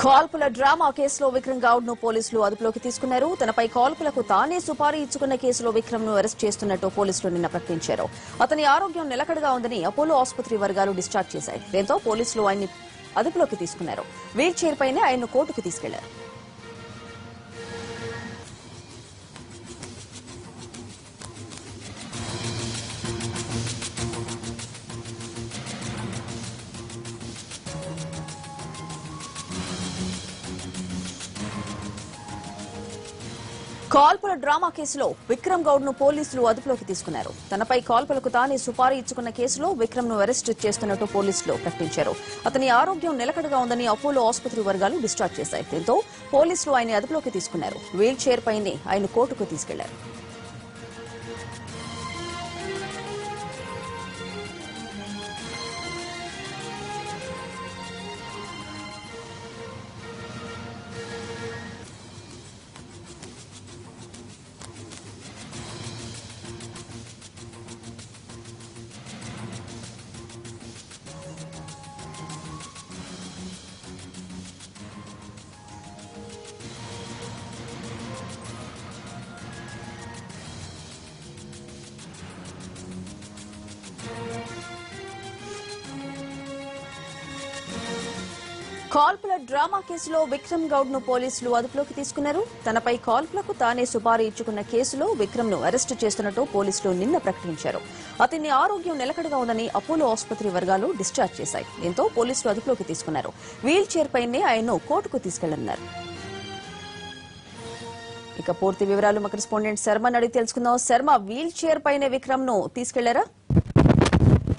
కాల్పుల డ్రామా కేసులో విక్రమ్ గౌడ్ ను పోలీసులు అదుపులోకి తీసుకున్నారు. తనపై కాల్పులకు తానే సుపారీ ఇచ్చుకున్న కేసులో విక్రమ్ ను అరెస్ట్ చేస్తున్నట్టు పోలీసులు నిన్న ప్రకటించారు. అతని ఆరోగ్యం నిలకడగా ఉందని అపోలో ఆసుపత్రి వర్గాలు డిశ్చార్జ్ చేశాయి. దీంతో పోలీసులు ఆయన్ని అదుపులోకి తీసుకున్నారు. వీల్ చైర్ పైనే ఆయన్ను కోర్టుకు తీసుకెళ్లారు. కాల్పుల డ్రామా కేసులో విక్రమ్ గౌడ్ ను పోలీసులు అదుపులోకి తీసుకున్నారు. తనపై కాల్పులకు తానే సుపారీ ఇచ్చుకున్న కేసులో విక్రమ్ ను అరెస్ట్ చేస్తున్నట్టు పోలీసులు ప్రకటించారు. అతని ఆరోగ్యం నిలకడగా ఉందని అపోలో ఆసుపత్రి వర్గాలు డిశ్చార్జ్ చేశాయి. దీంతో పోలీసులు ఆయన అదుపులోకి తీసుకున్నారు. వీల్ చైర్ పైనే ఆయన కోర్టుకు తీసుకెళ్లారు. కాల్పుల డ్రామా కేసులో విక్రమ్ గౌడ్ ను పోలీసులు అదుపులోకి తీసుకున్నారు. తనపై కాల్పులకు తానే సుపారీ ఇచ్చుకున్న కేసులో విక్రమ్ ను అరెస్టు చేస్తున్నట్టు పోలీసులు నిన్న ప్రకటించారు. అతని ఆరోగ్యం నిలకడగా ఉందని అపోలో ఆసుపత్రి వర్గాలు డిశ్చార్జ్ చేశాయి. దీంతో పోలీసులు అదుపులోకి తీసుకున్నారు. వీల్ చైర్ పైనే ఆయన్ను కోర్టుకు తీసుకెళ్లనున్నారు. ఇక పూర్తి వివరాలు మా కరెస్పాండెంట్ శర్మ అడిగి తెలుసుకుందాం. శర్మ, వీల్ చైర్ పైనే విక్రమ్ ను తీసుకెళ్లారా?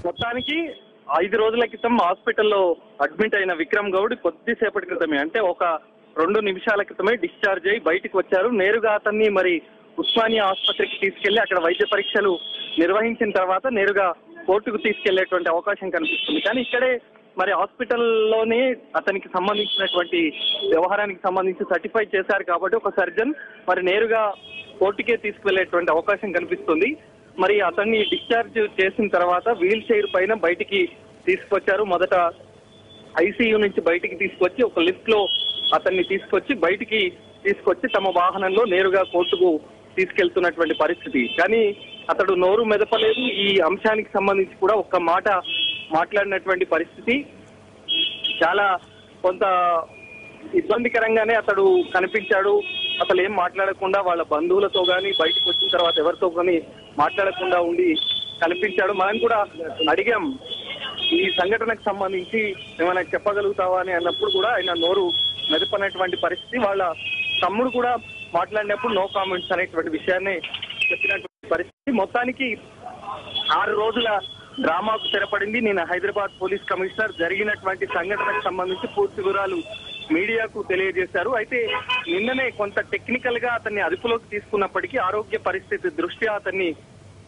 మొత్తానికి 5 రోజుల క్రితం హాస్పిటల్లో అడ్మిట్ అయిన విక్రమ్ గౌడ్ కొద్దిసేపటి క్రితమే, అంటే ఒక 2 నిమిషాల క్రితమే డిశ్చార్జ్ అయ్యి బయటకు వచ్చారు. నేరుగా అతన్ని మరి ఉస్మానియా ఆసుపత్రికి తీసుకెళ్లి అక్కడ వైద్య పరీక్షలు నిర్వహించిన తర్వాత నేరుగా కోర్టుకు తీసుకెళ్లేటువంటి అవకాశం కనిపిస్తుంది. కానీ ఇక్కడే మరి హాస్పిటల్లోనే అతనికి సంబంధించినటువంటి వ్యవహారానికి సంబంధించి సర్టిఫై చేశారు కాబట్టి ఒక సర్జన్ మరి నేరుగా కోర్టుకే తీసుకువెళ్లేటువంటి అవకాశం కనిపిస్తుంది. మరి అతన్ని డిశ్చార్జ్ చేసిన తర్వాత వీల్ చైర్ పైన బయటికి తీసుకొచ్చారు. మొదట ఐసీయూ నుంచి బయటికి తీసుకొచ్చి ఒక లిఫ్ట్ లో అతన్ని బయటికి తీసుకొచ్చి తమ వాహనంలో నేరుగా కోర్టుకు తీసుకెళ్తున్నటువంటి పరిస్థితి. కానీ అతడు నోరు మెదపలేదు. ఈ అంశానికి సంబంధించి కూడా ఒక్క మాట మాట్లాడినటువంటి పరిస్థితి. చాలా కొంత ఇబ్బందికరంగానే అతడు కనిపించాడు. అసలు ఏం మాట్లాడకుండా వాళ్ళ బంధువులతో గాని బయటకు వచ్చిన తర్వాత ఎవరితో కానీ మాట్లాడకుండా ఉండి కనిపించాడు. మనం కూడా అడిగాం, ఈ సంఘటనకు సంబంధించి ఏమైనా చెప్పగలుగుతావా అని అన్నప్పుడు కూడా ఆయన నోరు మెదపనటువంటి పరిస్థితి. వాళ్ళ తమ్ముడు కూడా మాట్లాడినప్పుడు నో కామెంట్స్ అనేటువంటి విషయాన్ని చెప్పినటువంటి పరిస్థితి. మొత్తానికి 6 రోజుల డ్రామాకు తెరపడింది. నేను హైదరాబాద్ పోలీస్ కమిషనర్ జరిగినటువంటి సంఘటనకు సంబంధించి పూర్తి వివరాలు మీడియాకు తెలియజేశారు. అయితే నిన్ననే కొంత టెక్నికల్ గా అతన్ని అదుపులోకి తీసుకున్నప్పటికీ ఆరోగ్య పరిస్థితి దృష్ట్యా అతన్ని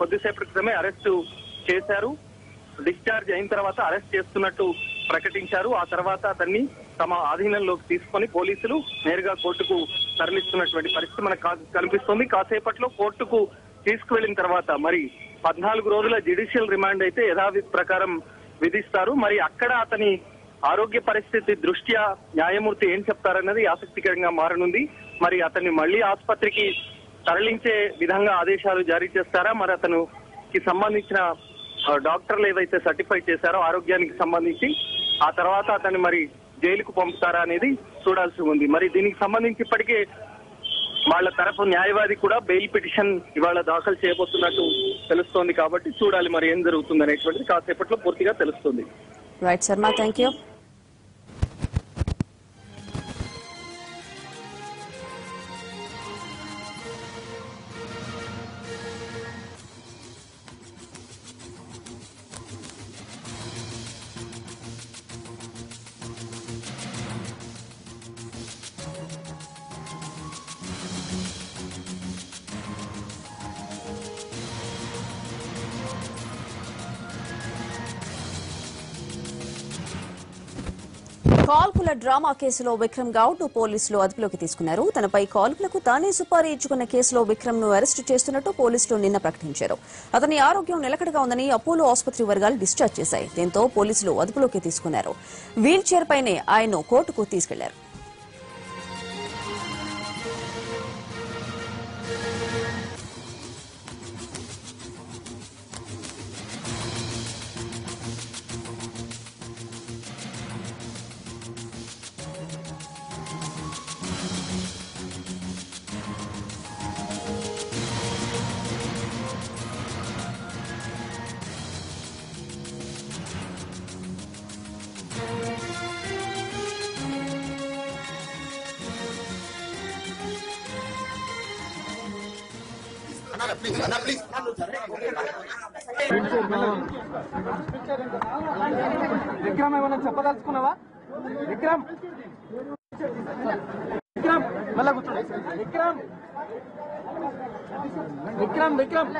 కొద్దిసేపటి క్రితమే అరెస్టు చేశారు. డిశ్చార్జ్ అయిన తర్వాత అరెస్ట్ చేస్తున్నట్టు ప్రకటించారు. ఆ తర్వాత అతన్ని తమ ఆధీనంలోకి తీసుకొని పోలీసులు నేరుగా కోర్టుకు తరలిస్తున్నటువంటి పరిస్థితి మనకు కనిపిస్తోంది. కాసేపట్లో కోర్టుకు తీసుకువెళ్లిన తర్వాత మరి 14 రోజుల జ్యుడిషియల్ రిమాండ్ అయితే యథావిధి ప్రకారం విధిస్తారు. మరి అక్కడ అతని ఆరోగ్య పరిస్థితి దృష్ట్యా న్యాయమూర్తి ఏం చెప్తారన్నది ఆసక్తికరంగా మారనుంది. మరి అతన్ని మళ్లీ ఆసుపత్రికి తరలించే విధంగా ఆదేశాలు జారీ చేస్తారా, మరి అతనికి సంబంధించిన డాక్టర్లు ఏవైతే సర్టిఫై చేశారో ఆరోగ్యానికి సంబంధించి ఆ తర్వాత అతన్ని మరి జైలుకు పంపుతారా అనేది చూడాల్సి ఉంది. మరి దీనికి సంబంధించి ఇప్పటికే వాళ్ళ తరఫు న్యాయవాది కూడా బెయిల్ పిటిషన్ ఇవాళ దాఖలు చేయబోతున్నట్టు తెలుస్తోంది. కాబట్టి చూడాలి మరి ఏం జరుగుతుంది అనేటువంటిది కాసేపట్లో పూర్తిగా తెలుస్తుంది. Right Sharma, thank you. కాల్పుల డ్రామా కేసులో విక్రమ్ గౌడ్ ను పోలీసులు అదుపులోకి తీసుకున్నారు. తనపై కాల్పులకు తానే సుపారీ ఇచ్చుకున్న కేసులో విక్రమ్ ను అరెస్టు చేస్తున్నట్టు పోలీసులు నిన్న ప్రకటించారు. అతని ఆరోగ్యం నిలకడగా ఉందని అపోలో ఆసుపత్రి వర్గాలు డిశ్చార్జ్ చేశాయి. దీంతో పోలీసులు అదుపులోకి తీసుకున్నారు. వీల్ చైర్ పైనే ఆయన్ను కోర్టుకు తీసుకెళ్లారు. విక్రమ్ ఏమన్నా చెప్పదలుచుకున్నావా? విక్రమ్ విక్రమ్ మళ్ళా కూర్చోండి. విక్రమ్ విక్రమ్ విక్రమ్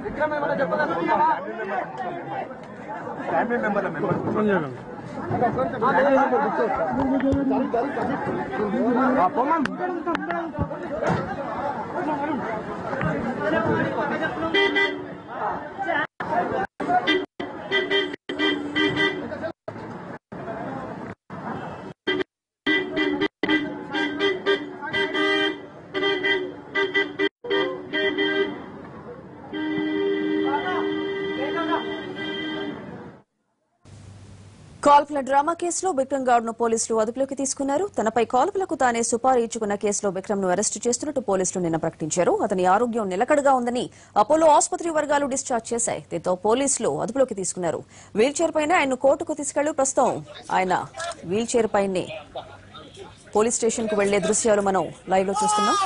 విక్రమ్ ఏమన్నా చెప్పదలుచుకున్నావా? ఫ్యామిలీ మెంబర్ కాల్పుల డ్రామా కేసులో విక్రమ్ గౌడ్ ను పోలీసులు అదుపులోకి తీసుకున్నారు. తనపై కాల్పులకు తానే సుపారీ ఇచ్చుకున్న కేసులో విక్రమ్ ను అరెస్టు చేస్తున్నట్టు పోలీసులు నిన్న ప్రకటించారు. అతని ఆరోగ్యం నిలకడగా ఉందని అపోలో ఆసుపత్రి వర్గాలు డిశ్చార్జ్ చేశాయి. దీంతో పోలీసులు అదుపులోకి తీసుకున్నారు. వీల్ చైర్ పైన ఆయన కోర్టుకు తీసుకెళ్లి ప్రస్తుతం ఆయన వీల్ చైర్ పైనే పోలీస్ స్టేషన్ కు వెళ్లే దృశ్యాలు మనం లైవ్ లో చూస్తున్నాం.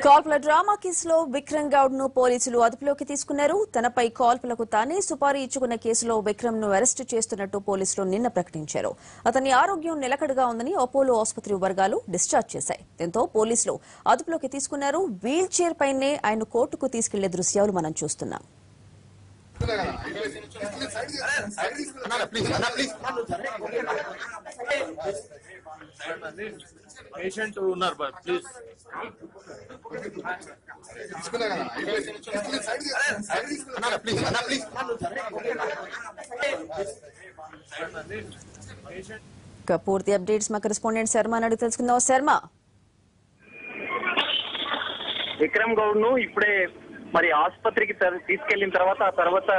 కాల్పుల డ్రామా కేసులో విక్రమ్ గౌడ్ ను పోలీసులు అదుపులోకి తీసుకున్నారు. తనపై కాల్పులకు తానే సుపారీ ఇచ్చుకున్న కేసులో విక్రమ్ ను అరెస్టు చేస్తున్నట్టు పోలీసులు నిన్న ప్రకటించారు. అతని ఆరోగ్యం నిలకడగా ఉందని అపోలో ఆసుపత్రి వర్గాలు డిశ్చార్జ్ చేశాయి. దీంతో పోలీసులు అదుపులోకి తీసుకున్నారు. వీల్ చైర్ పైనే ఆయన కోర్టుకు తీసుకెళ్లే దృశ్యాలు మనం చూస్తున్నాం. పేషెంట్ ఉన్నారు ప్లీజ్ పూర్తి అప్డేట్స్ మా కరెస్పాండెంట్ శర్మ అడిగి తెలుసుకుందాం. శర్మ, విక్రమ్ గౌడ్ ను ఇప్పుడే మరి ఆసుపత్రికి తీసుకెళ్లిన తర్వాత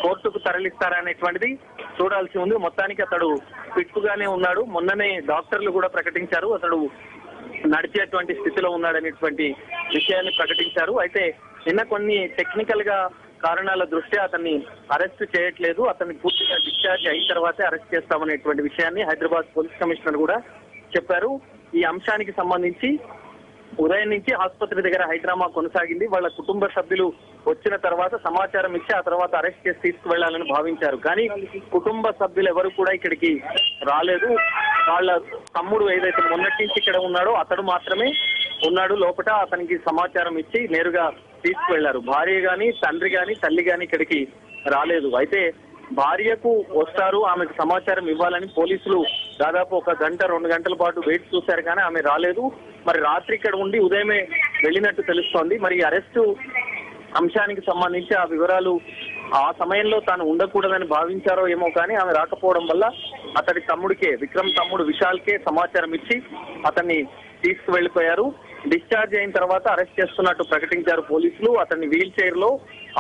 కోర్టుకు తరలిస్తారనేటువంటిది చూడాల్సి ఉంది. మొత్తానికి అతడు ఫిట్ గానే ఉన్నాడు. మొన్ననే డాక్టర్లు కూడా ప్రకటించారు అతడు నడిచేటువంటి స్థితిలో ఉన్నాడనేటువంటి విషయాన్ని ప్రకటించారు. అయితే నిన్న కొన్ని టెక్నికల్ గా కారణాల దృష్ట్యా అతన్ని అరెస్ట్ చేయట్లేదు. అతన్ని పూర్తిగా డిశ్చార్జ్ అయిన తర్వాతే అరెస్ట్ చేస్తామనేటువంటి విషయాన్ని హైదరాబాద్ పోలీస్ కమిషనర్ కూడా చెప్పారు. ఈ అంశానికి సంబంధించి ఉదయం నుంచి ఆసుపత్రి దగ్గర హైడ్రామా కొనసాగింది. వాళ్ళ కుటుంబ సభ్యులు వచ్చిన తర్వాత సమాచారం ఇచ్చి ఆ తర్వాత అరెస్ట్ చేసి తీసుకువెళ్లాలని భావించారు. కానీ కుటుంబ సభ్యులు ఎవరు కూడా ఇక్కడికి రాలేదు. వాళ్ళ తమ్ముడు ఏదైతే మొన్నటి నుంచి ఇక్కడ ఉన్నాడో అతడు మాత్రమే ఉన్నాడు లోపల. అతనికి సమాచారం ఇచ్చి నేరుగా తీసుకువెళ్లారు. భార్య గాని తండ్రి గాని తల్లి గాని ఇక్కడికి రాలేదు. అయితే భార్యకు వస్తారు, ఆమెకు సమాచారం ఇవ్వాలని పోలీసులు దాదాపు 1 గంట 2 గంటల పాటు వెయిట్ చూశారు కానీ ఆమె రాలేదు. మరి రాత్రి ఇక్కడ ఉండి ఉదయమే వెళ్ళినట్టు తెలుస్తోంది. మరి అరెస్టు అంశానికి సంబంధించి ఆ వివరాలు ఆ సమయంలో తాను ఉండకూడదని భావించారో ఏమో కానీ ఆమె రాకపోవడం వల్ల అతడి తమ్ముడికే, విక్రమ్ తమ్ముడు విశాల్కే సమాచారం ఇచ్చి అతన్ని తీసుకువెళ్లిపోయారు. డిశ్చార్జ్ అయిన తర్వాత అరెస్ట్ చేస్తున్నట్టు ప్రకటించారు పోలీసులు. అతన్ని వీల్ చైర్ లో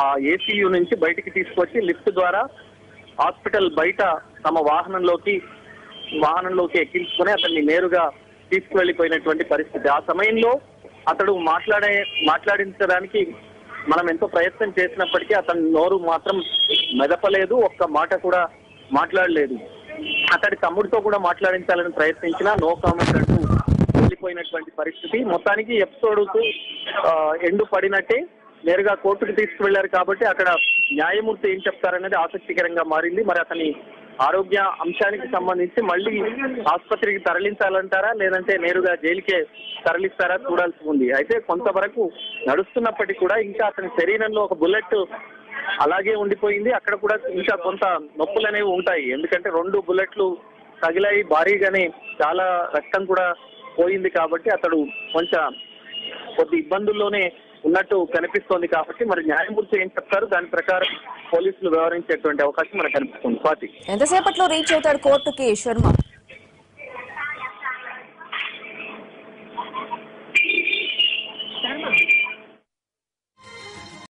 ఆ ఏసీయూ నుంచి బయటికి తీసుకొచ్చి లిఫ్ట్ ద్వారా హాస్పిటల్ బయట తమ వాహనంలోకి ఎక్కించుకుని అతన్ని నేరుగా తీసుకువెళ్లిపోయినటువంటి పరిస్థితి. ఆ సమయంలో అతడు మాట్లాడించడానికి మనం ఎంతో ప్రయత్నం చేసినప్పటికీ అతని నోరు మాత్రం మెదపలేదు, ఒక్క మాట కూడా మాట్లాడలేదు. అతడి తమ్ముడితో కూడా మాట్లాడించాలని ప్రయత్నించినా నో కామెంట్ అంటూ వెళ్ళిపోయినటువంటి పరిస్థితి. మొత్తానికి ఎపిసోడ్ ఎండు పడినట్టే నేరుగా కోర్టుకు తీసుకువెళ్లారు కాబట్టి అక్కడ న్యాయమూర్తి ఏం చెప్తారనేది ఆసక్తికరంగా మారింది. మరి అతని ఆరోగ్య అంశానికి సంబంధించి మళ్ళీ ఆసుపత్రికి తరలించాలంటారా లేదంటే నేరుగా జైలుకే తరలిస్తారా చూడాల్సి ఉంది. అయితే కొంతవరకు నడుస్తున్నప్పటికీ కూడా ఇంకా అతని శరీరంలో ఒక బుల్లెట్ అలాగే ఉండిపోయింది. అక్కడ కూడా ఇంకా కొంత నొప్పులు అనేవి ఉంటాయి, ఎందుకంటే 2 బుల్లెట్లు తగిలాయి, భారీగానే చాలా రక్తం కూడా పోయింది కాబట్టి అతడు కొద్ది ఇబ్బందుల్లోనే ఉన్నట్టు కనిపిస్తోంది. కాబట్టి మరి న్యాయమూర్తి ఏం చెప్తారు దాని ప్రకారం పోలీసులు వ్యవహరించేటువంటి అవకాశం మనకు కనిపిస్తుంది. స్వాతి, ఎంతసేపట్లో రీచ్ అవుతాడు కోర్టుకి శర్మ?